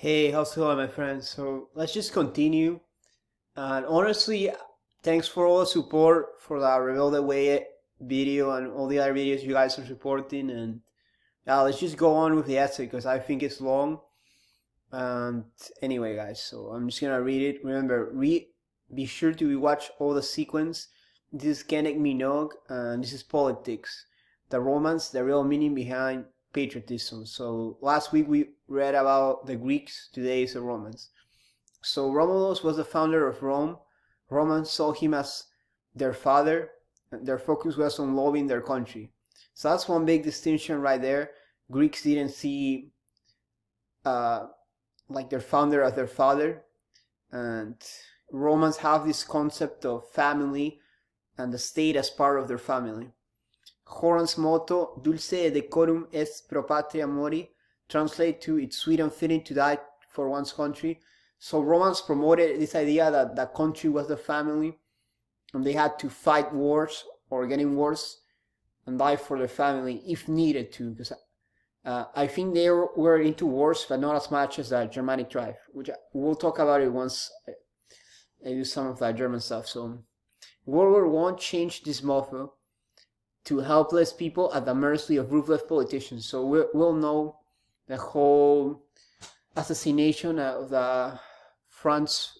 Hey, how's it going, my friends? So let's just continue. And honestly, thanks for all the support for the Reveal the Way video and all the other videos you guys are supporting. And yeah, let's just go on with the essay because I think it's long. And anyway, guys, so I'm just gonna read it. Remember, be sure to watch all the sequence. This is Kenneth Minogue, and this is Politics, the romance, the real meaning behind patriotism. So last week we read about the Greeks. Today is the Romans. So Romulus was the founder of Rome. Romans saw him as their father. Their focus was on loving their country. So that's one big distinction right there. Greeks didn't see like their founder as their father, and Romans have this concept of family and the state as part of their family. Horan's motto, Dulce et decorum est pro patria mori, translate to it's sweet and fitting to die for one's country. So Romans promoted this idea that the country was the family, and they had to fight wars or get in wars and die for their family if needed to, because I think they were into wars, but not as much as the Germanic tribe, which we'll talk about it once I do some of that German stuff. So World War I changed this motto to helpless people at the mercy of ruthless politicians. So we'll know the whole assassination of the Franz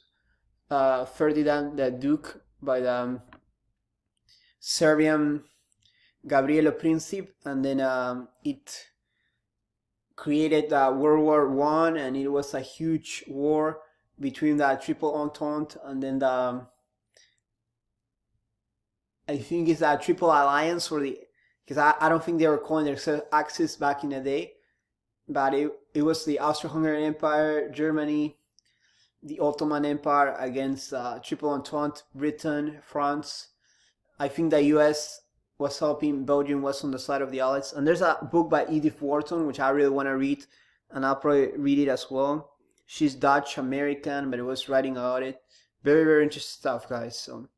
Ferdinand the Duke by the Serbian Gabrielo Princip, and then it created World War I, and it was a huge war between the Triple Entente and then I think it's a Triple Alliance, or because I don't think they were calling themselves Axis back in the day, but it was the Austro-Hungarian Empire, Germany, the Ottoman Empire against Triple Entente, Britain, France. I think the US was helping, Belgium was on the side of the Allies. And there's a book by Edith Wharton, which I really want to read, and I'll probably read it as well. She's Dutch American, but it was writing about it. Very, very interesting stuff, guys. So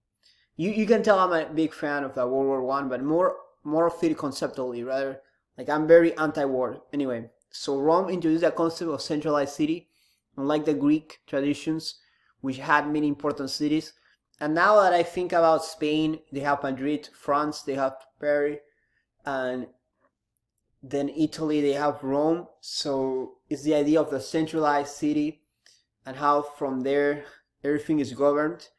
you can tell I'm a big fan of the World War I, but more of it conceptually, rather. Like, I'm very anti-war. Anyway, so Rome introduced the concept of centralized city, unlike the Greek traditions, which had many important cities. And now that I think about Spain, they have Madrid, France, they have Paris, and then Italy, they have Rome. So it's the idea of the centralized city and how from there everything is governed.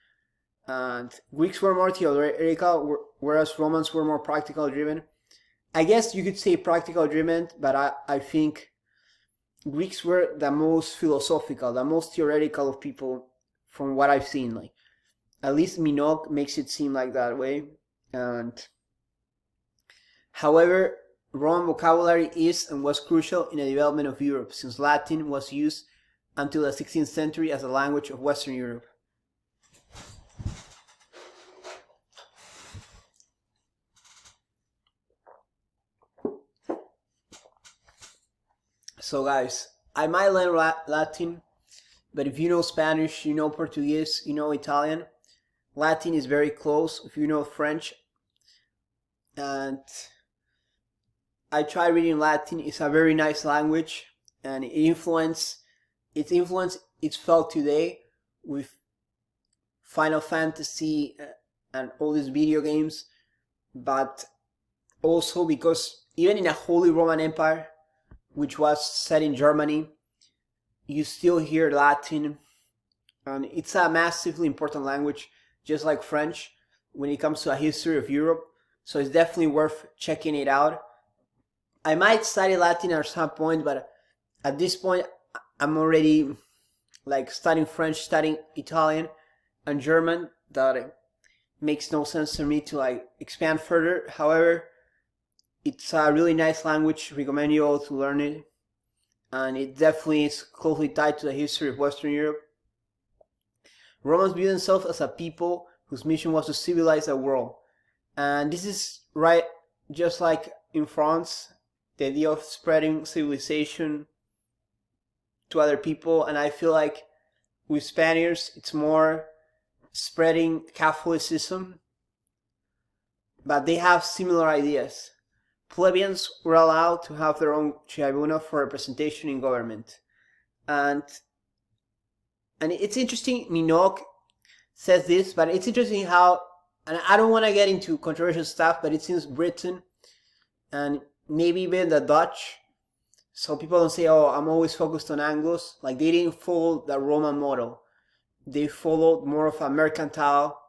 And Greeks were more theoretical, whereas Romans were more practical driven. I guess you could say practical driven, but I think Greeks were the most philosophical, the most theoretical of people from what I've seen. Like, at least Minogue makes it seem like that way. And however, Roman vocabulary is and was crucial in the development of Europe, since Latin was used until the 16th century as a language of Western Europe. So guys, I might learn Latin, but if you know Spanish, you know Portuguese, you know Italian, Latin is very close. If you know French, and I try reading Latin, it's a very nice language, and its influence is felt today with Final Fantasy and all these video games, but also because even in a Holy Roman Empire, which was set in Germany, you still hear Latin, and it's a massively important language, just like French, when it comes to a history of Europe. So it's definitely worth checking it out. I might study Latin at some point, but at this point, I'm already like studying French, studying Italian and German. That it makes no sense for me to like expand further. However, it's a really nice language. Recommend you all to learn it, and it definitely is closely tied to the history of Western Europe. Romans viewed themselves as a people whose mission was to civilize the world, and this is right, just like in France, the idea of spreading civilization to other people. And I feel like with Spaniards, it's more spreading Catholicism, but they have similar ideas. Plebeians were allowed to have their own tribunal for representation in government. And it's interesting, Minogue says this, but it's interesting how, and I don't want to get into controversial stuff, but it seems Britain and maybe even the Dutch, so people don't say, oh, I'm always focused on Anglos, like they didn't follow the Roman model. They followed more of a mercantile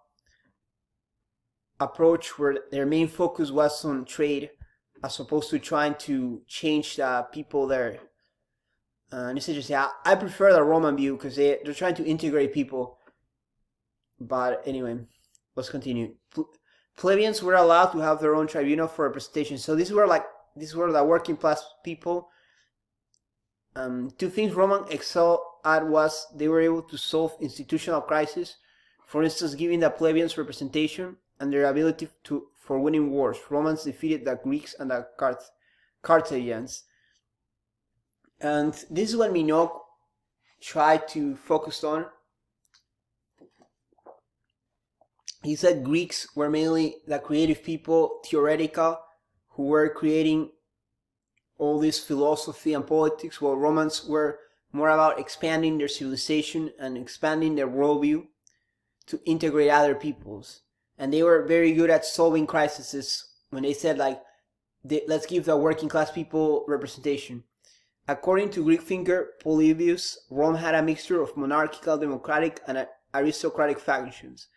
approach where their main focus was on trade as opposed to trying to change the people there. And it's interesting. I prefer the Roman view because they're trying to integrate people. But anyway, let's continue. Plebeians were allowed to have their own tribunal for representation. So these were the working class people. Two things Roman excelled at was they were able to solve institutional crises. For instance, giving the plebeians representation and their ability for winning wars. Romans defeated the Greeks and the Carthaginians. And this is what Minogue tried to focus on. He said Greeks were mainly the creative people, theoretical, who were creating all this philosophy and politics, while Romans were more about expanding their civilization and expanding their worldview to integrate other peoples. And they were very good at solving crises when they said, like, let's give the working class people representation. According to Greek thinker Polybius, Rome had a mixture of monarchical, democratic, and aristocratic factions.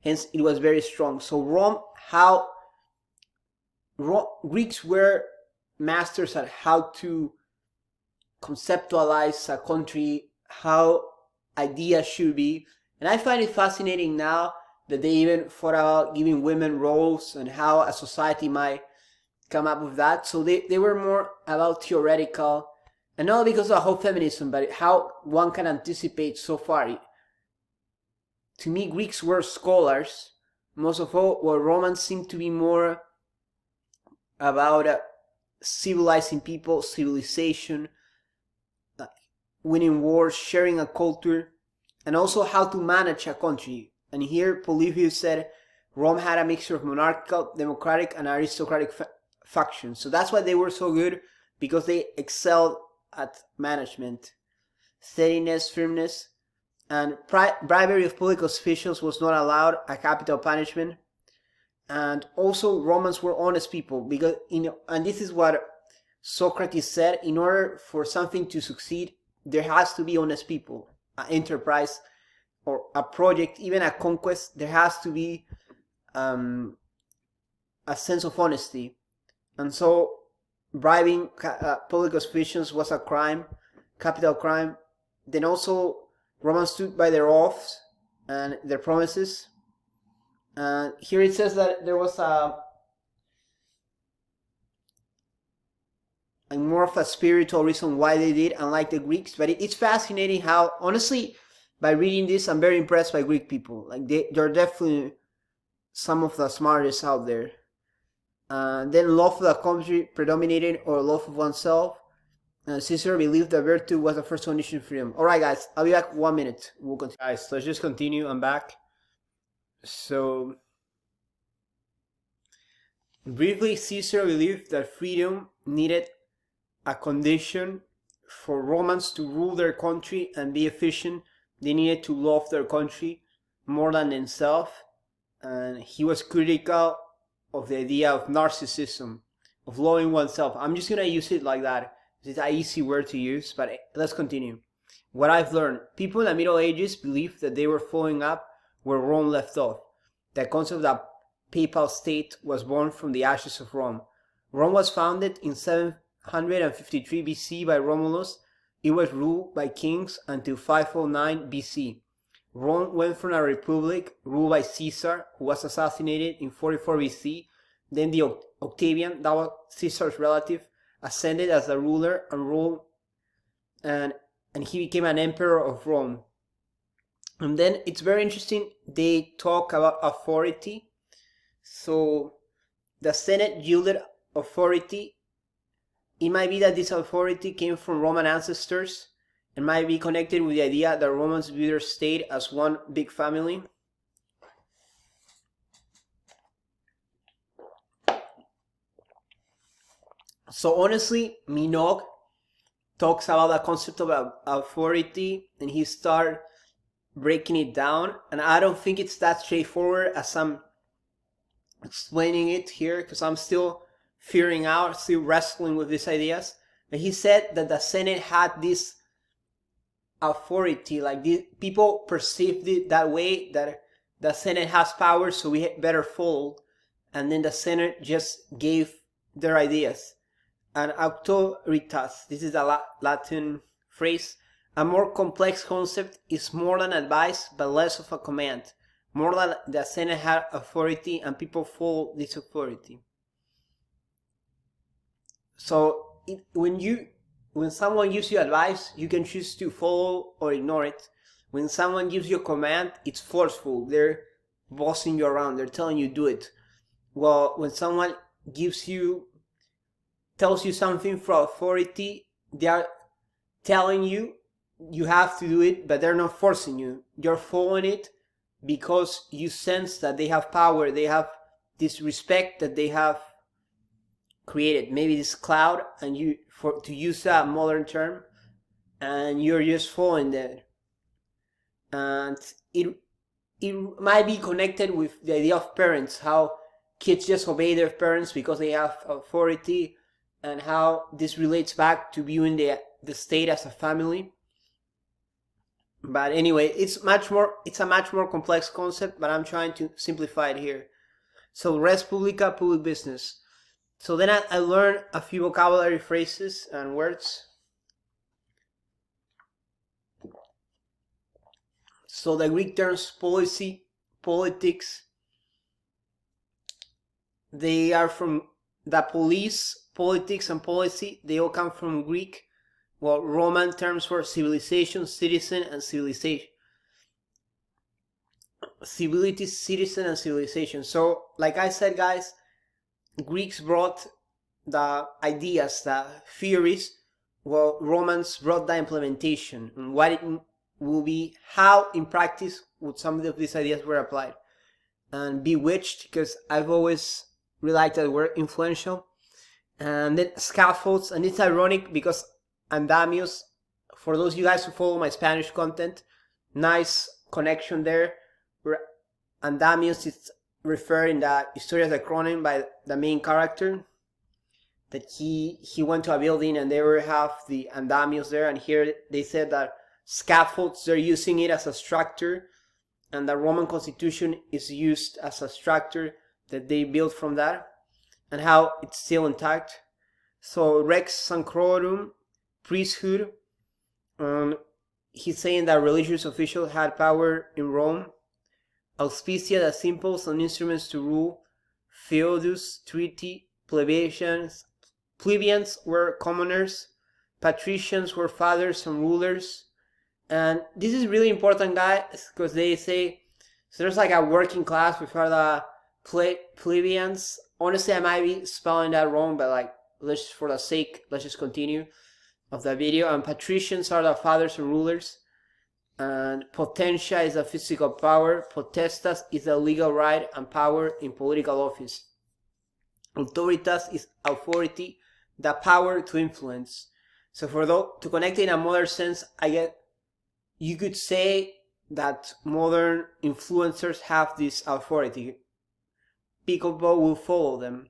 Hence, it was very strong. So Greeks were masters at how to conceptualize a country, how ideas should be. And I find it fascinating now that they even thought about giving women roles and how a society might come up with that. So they were more about theoretical, and not because of whole feminism, but how one can anticipate so far. To me, Greeks were scholars, most of all, while Romans seemed to be more about civilizing people, civilization, winning wars, sharing a culture, and also how to manage a country. And here Polybius said Rome had a mixture of monarchical, democratic, and aristocratic factions. So that's why they were so good, because they excelled at management, steadiness, firmness, and bribery of political officials was not allowed, a capital punishment. And also Romans were honest people, because and this is what Socrates said, in order for something to succeed, there has to be honest people. An enterprise or a project, even a conquest, there has to be a sense of honesty. And so bribing political officials was a crime, capital crime. Then also Romans stood by their oaths and their promises. Here it says that there was a more of a spiritual reason why they did, unlike the Greeks. But it's fascinating how, honestly, by reading this, I'm very impressed by Greek people. Like they're definitely some of the smartest out there. Then love of the country predominated, or love of oneself. Caesar believed that virtue was the first condition for freedom. Alright guys, I'll be back 1 minute. We'll continue. Guys, let's just continue. I'm back. So, briefly, Caesar believed that freedom needed a condition for Romans to rule their country and be efficient. They needed to love their country more than themselves. And he was critical of the idea of narcissism, of loving oneself. I'm just going to use it like that. It's an easy word to use, but let's continue. What I've learned, people in the Middle Ages believed that they were following up where Rome left off. The concept of the papal state was born from the ashes of Rome. Rome was founded in 753 BC by Romulus. It was ruled by kings until 509 BC. Rome went from a republic ruled by Caesar, who was assassinated in 44 BC. Then the Octavian, that was Caesar's relative, ascended as the ruler and ruled, and he became an emperor of Rome. And then it's very interesting, they talk about authority. So the Senate yielded authority. It might be that this authority came from Roman ancestors and might be connected with the idea that Romans viewed their state as one big family. So honestly, Minogue talks about the concept of authority, and he started breaking it down. And I don't think it's that straightforward as I'm explaining it here, because I'm still figuring out, still wrestling with these ideas. But he said that the Senate had this authority, like people perceived it that way, that the Senate has power, so we better follow. And then the Senate just gave their ideas. And auctoritas, this is a Latin phrase. A more complex concept is more than advice, but less of a command. More than the Senate had authority and people follow this authority. So when someone gives you advice, you can choose to follow or ignore it. When someone gives you a command, it's forceful. They're bossing you around. They're telling you do it. Well, when someone tells you something for authority, they are telling you you have to do it, but they're not forcing you. You're following it because you sense that they have power. They have this respect that they have created, maybe this cloud, and to use a modern term, and you're just following that. And it might be connected with the idea of parents, how kids just obey their parents because they have authority, and how this relates back to viewing the state as a family. But anyway, it's a much more complex concept, but I'm trying to simplify it here. So res publica, public business. So then I learned a few vocabulary phrases and words. So the Greek terms policy, politics, they are from the police, politics, and policy. They all come from Greek. Well, Roman terms were civilization, citizen, and civilization. Civility, citizen, and civilization. So, like I said, guys, Greeks brought the ideas, the theories, while Romans brought the implementation, and what it will be, how in practice would some of these ideas were applied. And bewitched, because I've always really liked that word, influential. And then scaffolds, and it's ironic because andamios, for those of you guys who follow my Spanish content, nice connection there. Andamios is referred in the Historias de Cronen by the main character, that he went to a building and they have the andamios there, and here they said that scaffolds, they're using it as a structure, and the Roman Constitution is used as a structure that they built from that, and how it's still intact. So Rex Sancrorum, priesthood, he's saying that religious officials had power in Rome. Auspicia, the symbols and instruments to rule. Feodus, treaty. Plebeians were commoners. Patricians were fathers and rulers. And this is really important, guys, because they say, so there's like a working class before the plebeians. Honestly, I might be spelling that wrong, but like, for the sake, let's just continue of the video. And patricians are the fathers and rulers. And potentia is a physical power. Potestas is a legal right and power in political office. Autoritas is authority, the power to influence. So to connect it in a modern sense, you could say that modern influencers have this authority. People will follow them.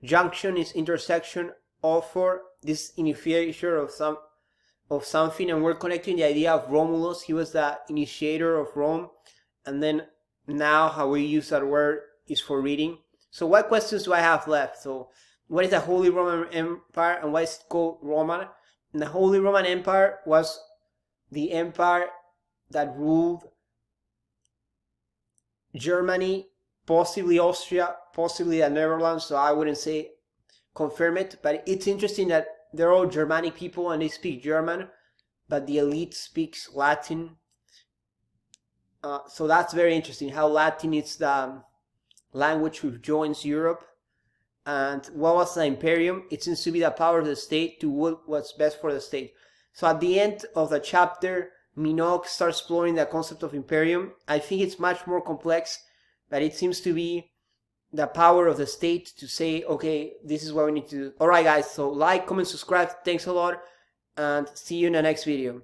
Junction is intersection, author, this initiator of something, and we're connecting the idea of Romulus. He was the initiator of Rome, and then now how we use that word is for reading. So what questions do I have left? So what is the Holy Roman Empire, and why is it called Roman? And the Holy Roman Empire was the empire that ruled Germany, possibly Austria, possibly the Netherlands, so I wouldn't say confirm it, but it's interesting that they're all Germanic people and they speak German, but the elite speaks Latin. So that's very interesting, how Latin is the language which joins Europe. And what was the imperium? It seems to be the power of the state to what's best for the state. So at the end of the chapter, Minogue starts exploring the concept of imperium. I think it's much more complex, but it seems to be the power of the state to say, okay, this is what we need to do. Alright guys, so like, comment, subscribe. Thanks a lot. and see you in the next video.